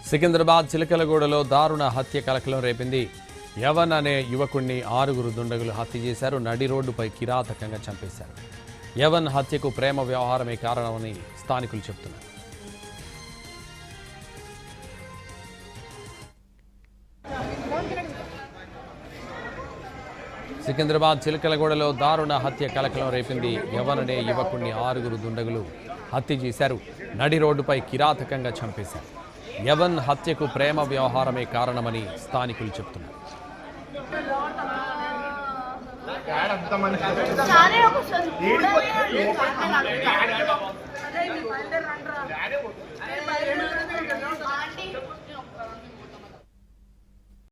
సికింద్రాబాద్ చిలకలగూడలో దారుణ హత్య కలకలం రేపింది. యవన్ అనే యువకుణ్ణి 6 దుండగులు హత్య చేశారు. నడి రోడ్డుపై కిరాతకంగా చంపేశారు. యవన్ హత్యకు ప్రేమ వ్యవహారమే కారణమని స్థానికులు చెబుతున్నారు. సికింద్రాబాద్ చిలకలగూడలో దారుణ హత్య కలకలం రేపింది. యవన్ అనే యువకుణ్ణి 6 దుండగులు హత్య చేశారు. నడి రోడ్డుపై కిరాతకంగా చంపేశారు. యవన్ హత్యకు ప్రేమ వ్యవహారమే కారణమని స్థానికులు చెబుతున్నారు.